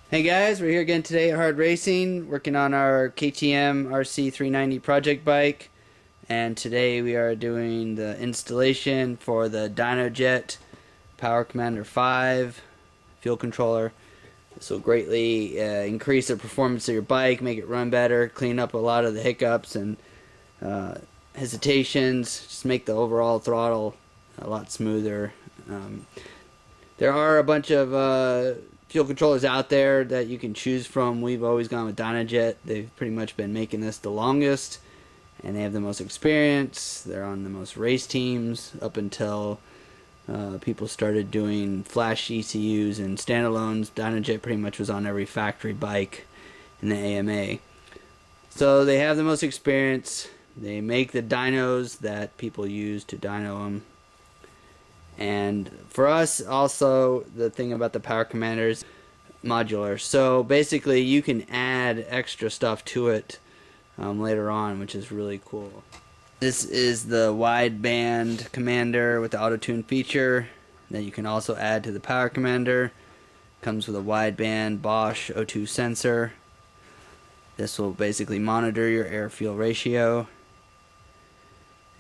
Hey guys, we're here again today at Hardracing, working on our KTM RC390 project bike, and today we are doing the installation for the DynoJet PowerCommander V fuel controller. This will greatly increase the performance of your bike, make it run better, clean up a lot of the hiccups and hesitations, just make the overall throttle a lot smoother. There are a bunch of fuel controllers out there that you can choose from. We've always gone with DynoJet. They've pretty much been making this the longest, and they have the most experience. They're on the most race teams up until people started doing flash ECUs and standalones. DynoJet pretty much was on every factory bike in the AMA. So they have the most experience. They make the dynos that people use to dyno them. And for us, also, the thing about the PowerCommander is modular. So basically, you can add extra stuff to it later on, which is really cool. This is the wideband commander with the Autotune feature that you can also add to the PowerCommander. Comes with a wideband Bosch O2 sensor. This will basically monitor your air-fuel ratio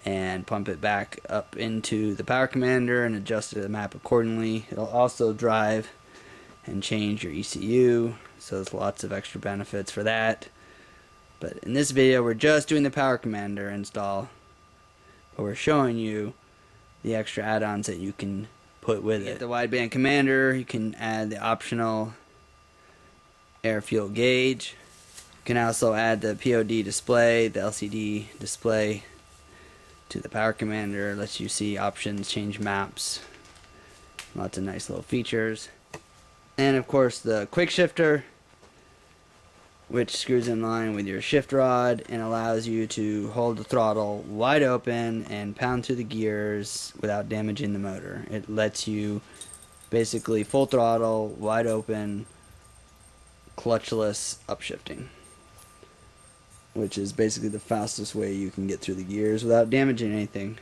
and pump it back up into the PowerCommander and adjust the map accordingly. It'll also drive and change your ECU, so there's lots of extra benefits for that. But in this video, we're just doing the PowerCommander install, but we're showing you the extra add-ons that you can put with it. The wideband commander, you can add the optional air-fuel gauge. You can also add the POD display, the LCD display to the PowerCommander. Lets you see options, change maps, lots of nice little features. And of course the quick shifter, which screws in line with your shift rod and allows you to hold the throttle wide open and pound through the gears without damaging the motor. It lets you basically full throttle, wide open, clutchless upshifting, which is basically the fastest way you can get through the gears without damaging anything.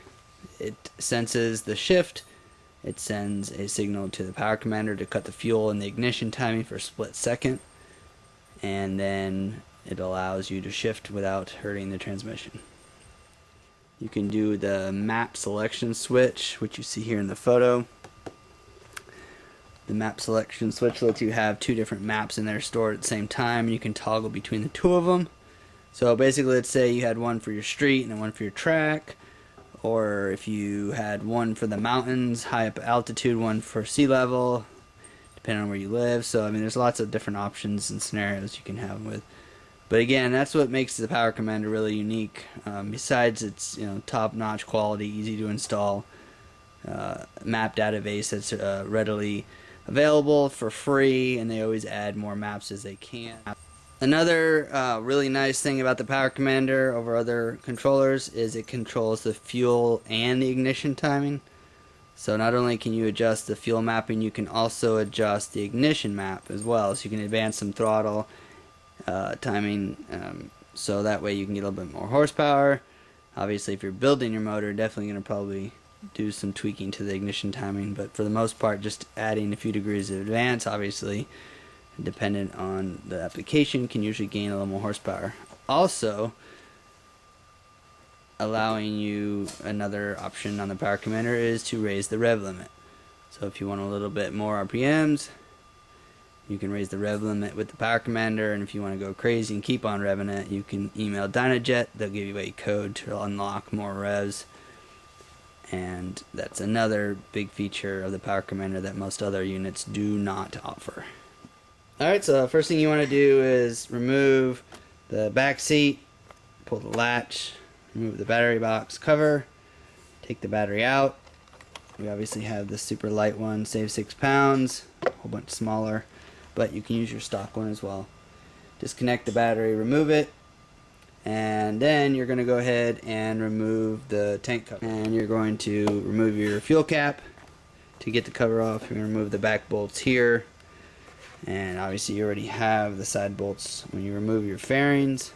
It senses the shift, it sends a signal to the PowerCommander to cut the fuel and the ignition timing for a split second, and then it allows you to shift without hurting the transmission. You can do the map selection switch, which you see here in the photo. The map selection switch lets you have two different maps in there stored at the same time, and you can toggle between the two of them. So basically, let's say you had one for your street and one for your track, or if you had one for the mountains, high up altitude, one for sea level, depending on where you live. So I mean, there's lots of different options and scenarios you can have them with. But again, that's what makes the PowerCommander really unique. Besides its top-notch quality, easy to install, map database that's readily available for free, and they always add more maps as they can. Another really nice thing about the PowerCommander over other controllers is it controls the fuel and the ignition timing. So not only can you adjust the fuel mapping, you can also adjust the ignition map as well. So you can advance some throttle timing, so that way you can get a little bit more horsepower. Obviously, if you're building your motor, definitely going to probably do some tweaking to the ignition timing, but for the most part, just adding a few degrees of advance, obviously, dependent on the application, can usually gain a little more horsepower. Also, allowing you another option on the PowerCommander is to raise the rev limit. So if you want a little bit more RPMs, you can raise the rev limit with the PowerCommander, and if you want to go crazy and keep on revving it, you can email DynoJet. They'll give you a code to unlock more revs, and that's another big feature of the PowerCommander that most other units do not offer. Alright, so first thing you want to do is remove the back seat, pull the latch, remove the battery box cover, take the battery out. We obviously have the super light one, save 6 pounds, a whole bunch smaller, but you can use your stock one as well. Disconnect the battery, remove it, and then you're going to go ahead and remove the tank cover. And you're going to remove your fuel cap. To get the cover off, you're going to remove the back bolts here. And obviously you already have the side bolts when you remove your fairings.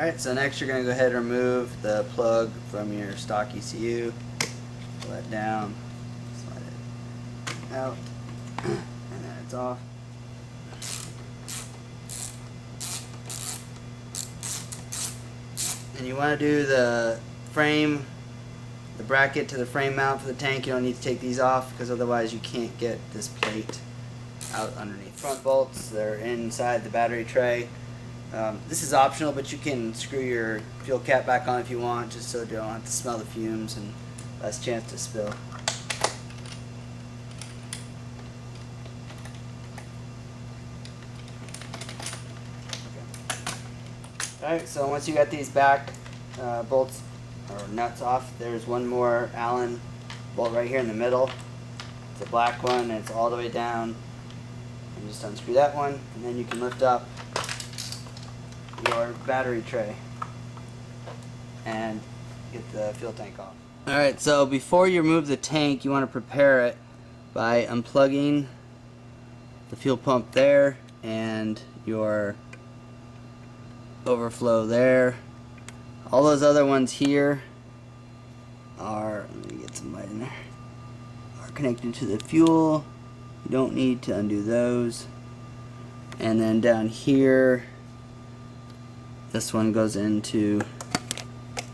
Alright, so next you're going to go ahead and remove the plug from your stock ECU. Pull that down, slide it out, and then it's off. And you want to do the frame, the bracket to the frame mount for the tank. You don't need to take these off because otherwise you can't get this plate out underneath. Front bolts, they're inside the battery tray. This is optional, but you can screw your fuel cap back on if you want, just so you don't have to smell the fumes and less chance to spill. Alright, so once you got these back bolts or nuts off, there's one more Allen bolt right here in the middle. It's a black one and it's all the way down. And just unscrew that one, and then you can lift up your battery tray and get the fuel tank off. Alright, so before you remove the tank, you want to prepare it by unplugging the fuel pump there and your overflow there. All those other ones here are, let me get some light in there, are connected to the fuel. You don't need to undo those. And then down here, this one goes into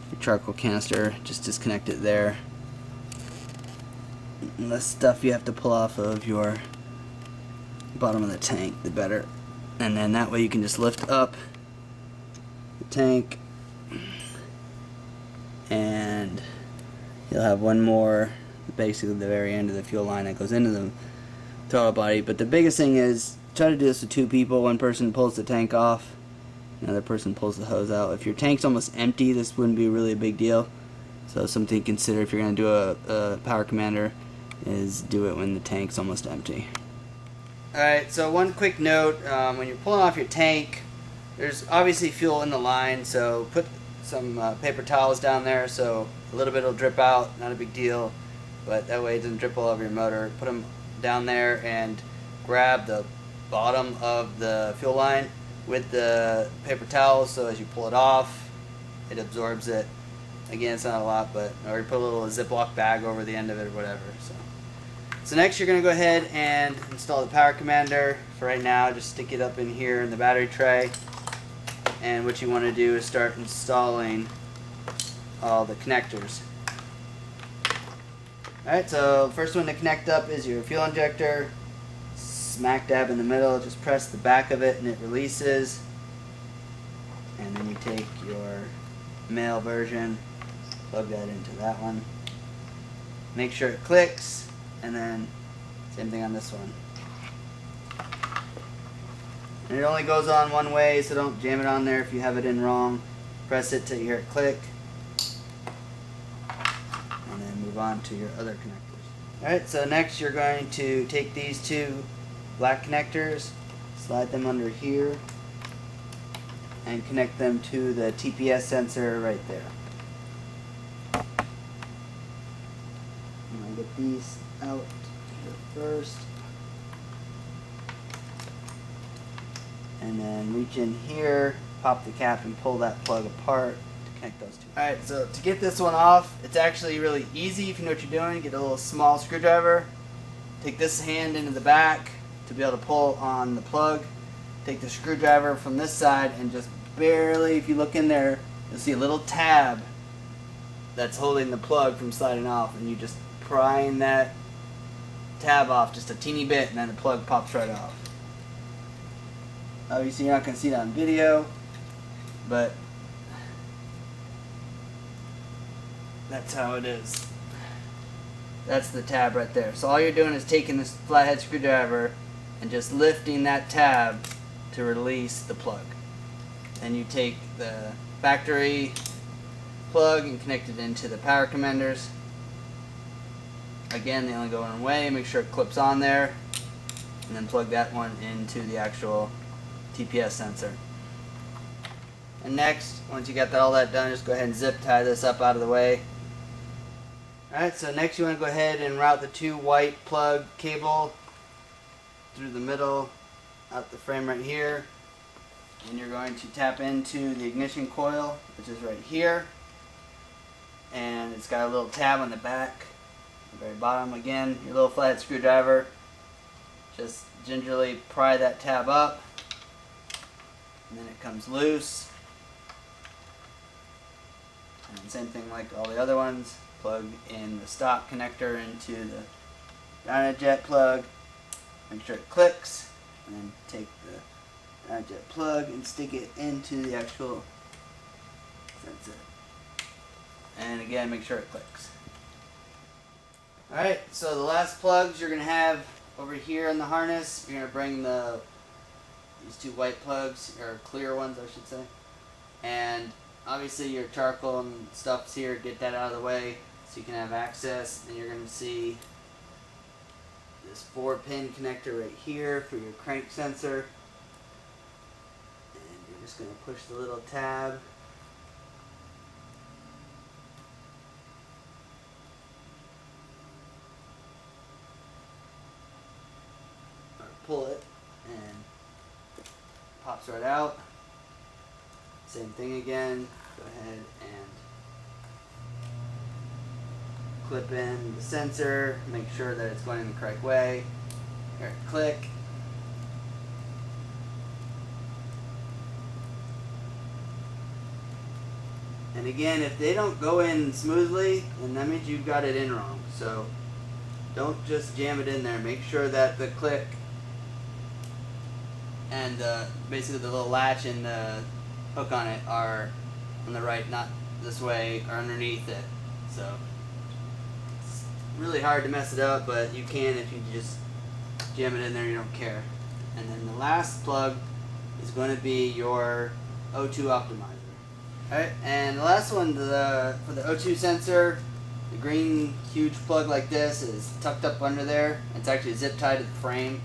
your charcoal canister. Just disconnect it there. The less stuff you have to pull off of your bottom of the tank, the better. And then that way you can just lift up the tank and you'll have one more, basically the very end of the fuel line that goes into the throttle body. But the biggest thing is try to do this with two people. One person pulls the tank off, another person pulls the hose out. If your tank's almost empty, this wouldn't be really a big deal. So something to consider if you're going to do a PowerCommander is do it when the tank's almost empty. Alright, so one quick note, when you're pulling off your tank, there's obviously fuel in the line, so put some paper towels down there so a little bit will drip out, not a big deal, but that way it doesn't drip all over your motor. Put them down there and grab the bottom of the fuel line with the paper towels, so as you pull it off, it absorbs it. Again, it's not a lot, but or you put a little Ziploc bag over the end of it or whatever. So next you're going to go ahead and install the PowerCommander. For right now, just stick it up in here in the battery tray. And what you want to do is start installing all the connectors. Alright, so first one to connect up is your fuel injector. Smack dab in the middle, just press the back of it and it releases. And then you take your male version, plug that into that one. Make sure it clicks, and then same thing on this one. And it only goes on one way, so don't jam it on there if you have it in wrong. Press it till you hear it click. And then move on to your other connectors. Alright, so next you're going to take these two black connectors, slide them under here, and connect them to the TPS sensor right there. I'm going to get these out here first. And then reach in here, pop the cap and pull that plug apart to connect those two. Alright, so to get this one off, it's actually really easy if you know what you're doing. Get a little small screwdriver, take this hand into the back to be able to pull on the plug. Take the screwdriver from this side and just barely, if you look in there, you'll see a little tab that's holding the plug from sliding off, and you just prying that tab off just a teeny bit and then the plug pops right off. Obviously you're not going to see that on video, but that's how it is. That's the tab right there. So all you're doing is taking this flathead screwdriver and just lifting that tab to release the plug. Then you take the factory plug and connect it into the PowerCommanders. Again, they only go one way. Make sure it clips on there, and then plug that one into the actual TPS sensor. And next, once you got all that done, just go ahead and zip tie this up out of the way. Alright, so next you want to go ahead and route the two white plug cable through the middle, out the frame right here. and you're going to tap into the ignition coil, which is right here, and it's got a little tab on the back, the very bottom. Again, your little flathead screwdriver, just gingerly pry that tab up, and then it comes loose. And same thing like all the other ones, plug in the stop connector into the dyno jet plug, make sure it clicks, and then take the dyno jet plug and stick it into the actual sensor. And again, make sure it clicks. Alright, so the last plugs you're going to have over here in the harness, you're going to bring these two white plugs, or clear ones I should say, and obviously your charcoal and stuff's here, get that out of the way so you can have access. And you're going to see this 4-pin connector right here for your crank sensor, and you're just going to push the little tab. Or pull it, and it pops right out. Same thing again, go ahead and clip in the sensor, make sure that it's going in the correct way. Here it click. And again, if they don't go in smoothly, then that means you've got it in wrong. So don't just jam it in there, make sure that the click and basically the little latch and the hook on it are on the right, not this way or underneath it. So it's really hard to mess it up, but you can if you just jam it in there, you don't care. And then the last plug is going to be your O2 optimizer. Alright, and the last one, for the O2 sensor, the green huge plug like this is tucked up under there. It's actually zip tied to the frame.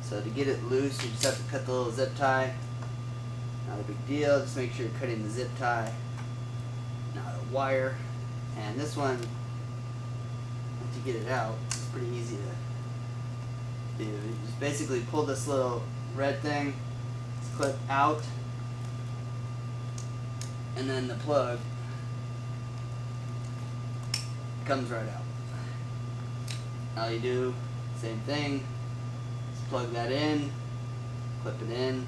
So to get it loose, you just have to cut the little zip tie. Not a big deal, just make sure you're cutting the zip tie, not a wire. And this one, once you get it out, it's pretty easy to do. You just basically pull this little red thing, this clip out, and then the plug comes right out. All you do, same thing, just plug that in, clip it in,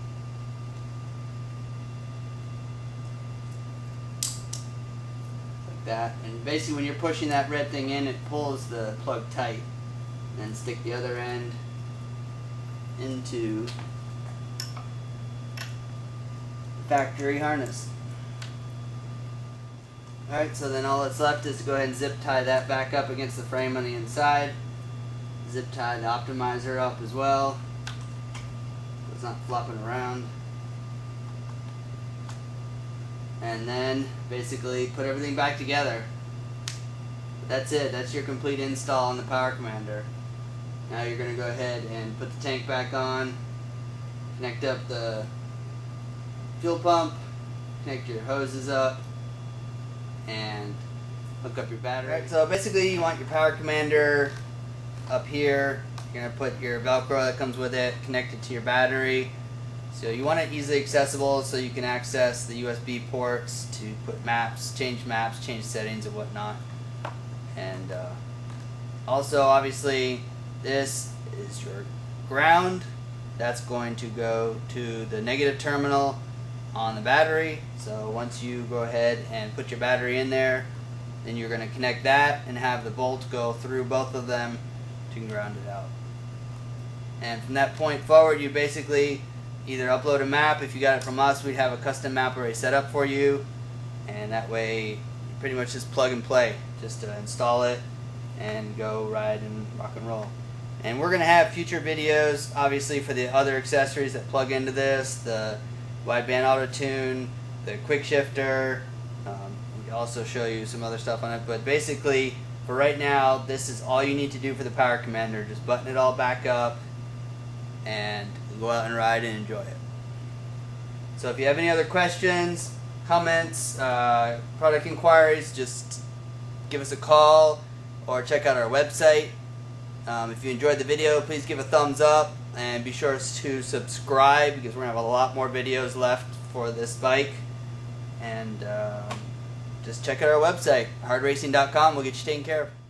that, and basically when you're pushing that red thing in, it pulls the plug tight. And then stick the other end into the factory harness. Alright, so then all that's left is to go ahead and zip tie that back up against the frame on the inside. Zip tie the optimizer up as well, so it's not flopping around. And then basically put everything back together. But that's it. That's your complete install on the PowerCommander. Now you're going to go ahead and put the tank back on, connect up the fuel pump, connect your hoses up, and hook up your battery. Right, so basically you want your PowerCommander up here. You're going to put your Velcro that comes with it, connect it to your battery. So you want it easily accessible so you can access the USB ports to put maps, change settings and whatnot. And also obviously this is your ground. That's going to go to the negative terminal on the battery. So once you go ahead and put your battery in there, then you're going to connect that and have the bolt go through both of them to ground it out. And from that point forward, you basically either upload a map. If you got it from us, we'd have a custom map already set up for you, and that way you pretty much just plug and play, just to install it and go ride and rock and roll. And we're going to have future videos obviously for the other accessories that plug into this, the wideband Autotune, the quick shifter. We can also show you some other stuff on it, but basically for right now this is all you need to do for the PowerCommander. Just button it all back up and go out and ride and enjoy it. So if you have any other questions, comments, product inquiries, just give us a call or check out our website. If you enjoyed the video, please give a thumbs up, and be sure to subscribe because we're going to have a lot more videos left for this bike. And just check out our website, hardracing.com. We'll get you taken care of.